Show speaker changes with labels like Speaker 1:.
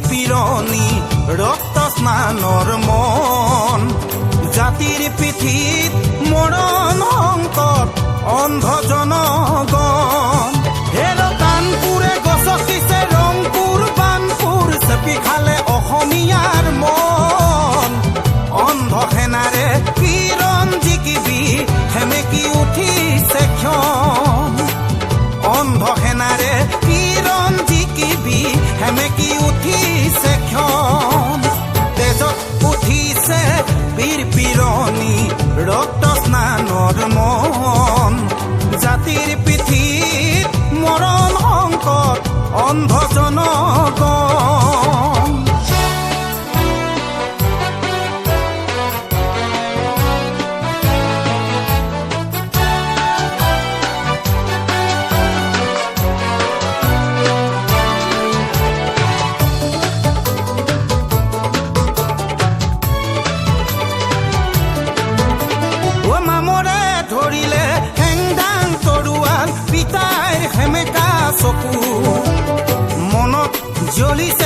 Speaker 1: পিৰণি ৰক্ত স্নানৰ মন জাতিৰ পিঠিত মৰণ সংকট অন্ধ জনগণ হেৰ কাণপুৰে গছকিছে ৰংপুৰ বানপুৰ চেপি খালে অসমীয়াৰ মন অন্ধ সেনাৰে কিৰণ জিকিবি সেমেকি উঠিছে ক্ষণ অন্ধ সেনাৰে কিৰণ জিকিবি সেমেকি উঠিছে ক্ষণ তেজত উঠিছে বীৰ পিৰণি ৰক্ত স্নানৰ মন জাতিৰ পিঠিত মৰণ সংকট অন্ধ জনগণ ধৰিলে হেংদাং তৰুৱাল পিতাইৰ সেমেকা চকু মনত জ্বলিছে